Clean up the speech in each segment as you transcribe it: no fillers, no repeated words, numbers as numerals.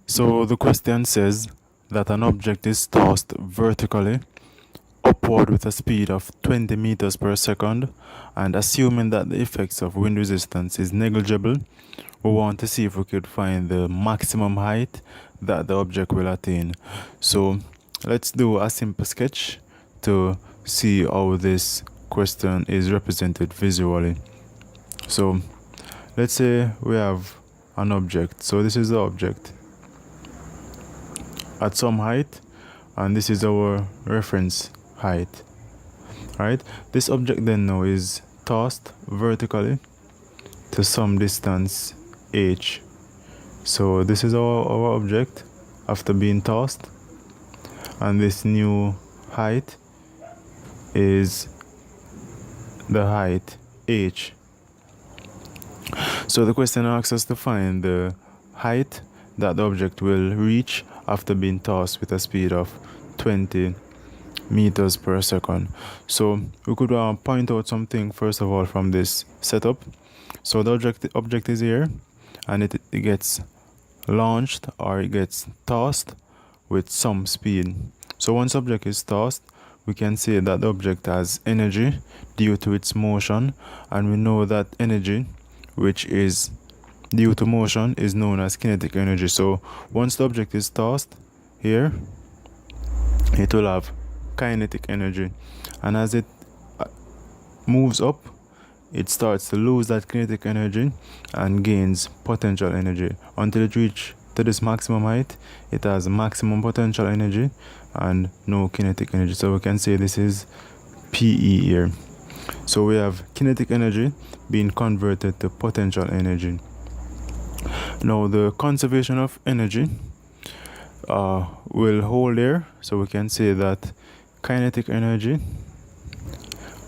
So the question says that an object is tossed vertically upward with a speed of 20 meters per second, and assuming that the effects of wind resistance is negligible, we want to see if we could find the maximum height that the object will attain. So let's do a simple sketch to see how this question is represented visually. So let's say we have an object. So this is the object at some height, and this is our reference height. Right, this object then now is tossed vertically to some distance h. So this is our object after being tossed, and this new height is the height h. So the question asks us to find the height that the object will reach after being tossed with a speed of 20 meters per second. So we could point out something first of all from this setup. So the object is here, and it gets launched, or it gets tossed with some speed. So once object is tossed, we can say that the object has energy due to its motion, and we know that energy, which is due to motion, is known as kinetic energy. So once the object is tossed here, it will have kinetic energy, and as it moves up, it starts to lose that kinetic energy and gains potential energy until it reaches to this maximum height. It has maximum potential energy and no kinetic energy. So we can say this is PE here. So we have kinetic energy being converted to potential energy. Now the conservation of energy will hold there. So we can say that kinetic energy,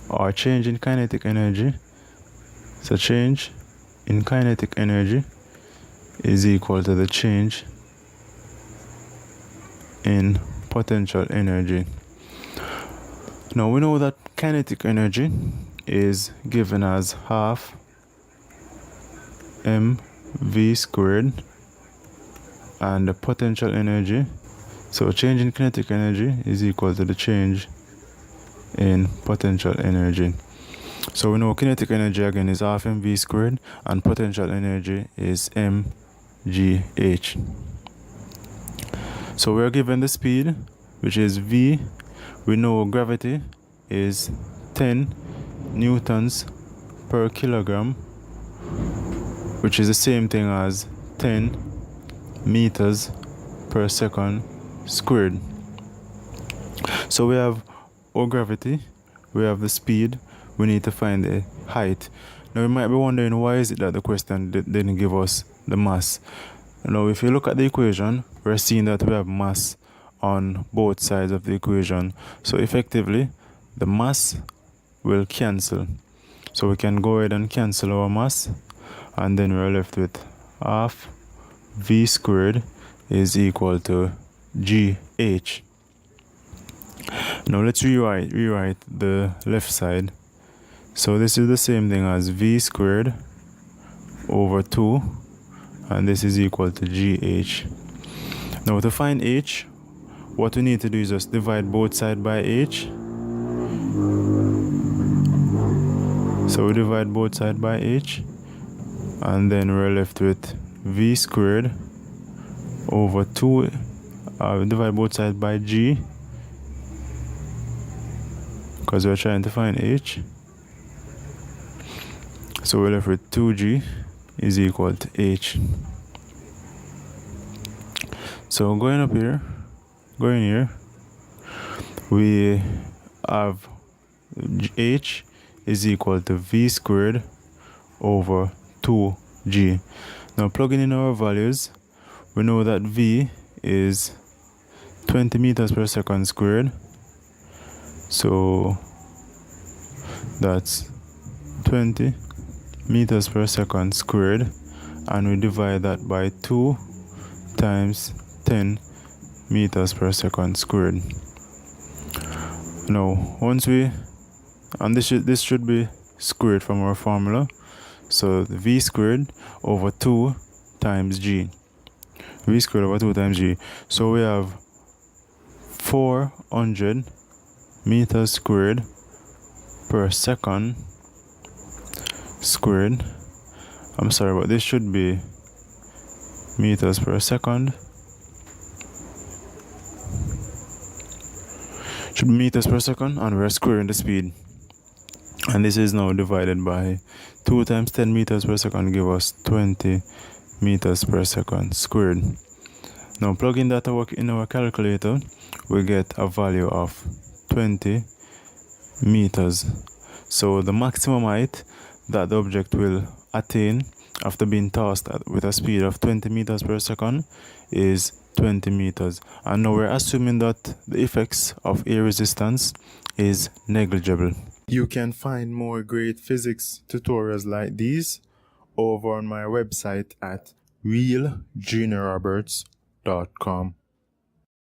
or change in kinetic energy, so change in kinetic energy is equal to the change in potential energy. Now we know that kinetic energy is given as half mv squared, and the potential energy, so change in kinetic energy, is equal to the change in potential energy. So we know kinetic energy again is half mv squared, and potential energy is mgh. So we're given the speed, which is v. We know gravity is 10 newtons per kilogram, which is the same thing as 10 meters per second squared. So we have our gravity, we have the speed, we need to find the height. Now you might be wondering, why is it that the question didn't give us the mass? Now if you look at the equation, we're seeing that we have mass on both sides of the equation. So effectively, the mass will cancel. So we can go ahead and cancel our mass, and then we're left with half v squared is equal to gh. Now let's rewrite the left side. So this is the same thing as v squared over 2, and this is equal to gh. Now to find h, what we need to do is just divide both sides by h. So we divide both sides by h, and then we're left with v squared over 2. Divide both sides by g, because we're trying to find h. So we're left with 2g is equal to h. So going here, we have h is equal to v squared over 2g. Now plugging in our values, we know that v is 20 meters per second squared. So that's 20 meters per second squared, and we divide that by 2 times 10 meters per second squared. Now once we, and this should be squared from our formula, so v squared over 2 times g. v squared over 2 times g. So we have 400 meters squared per second squared. I'm sorry, but this should be meters per second. Should be meters per second, and we're squaring the speed. And this is now divided by 2 times 10 meters per second give us 20 meters per second squared. Now plugging that in our calculator, we get a value of 20 meters. So the maximum height that the object will attain after being tossed with a speed of 20 meters per second is 20 meters. And now we're assuming that the effects of air resistance is negligible. You can find more great physics tutorials like these over on my website at realjuniorroberts.com.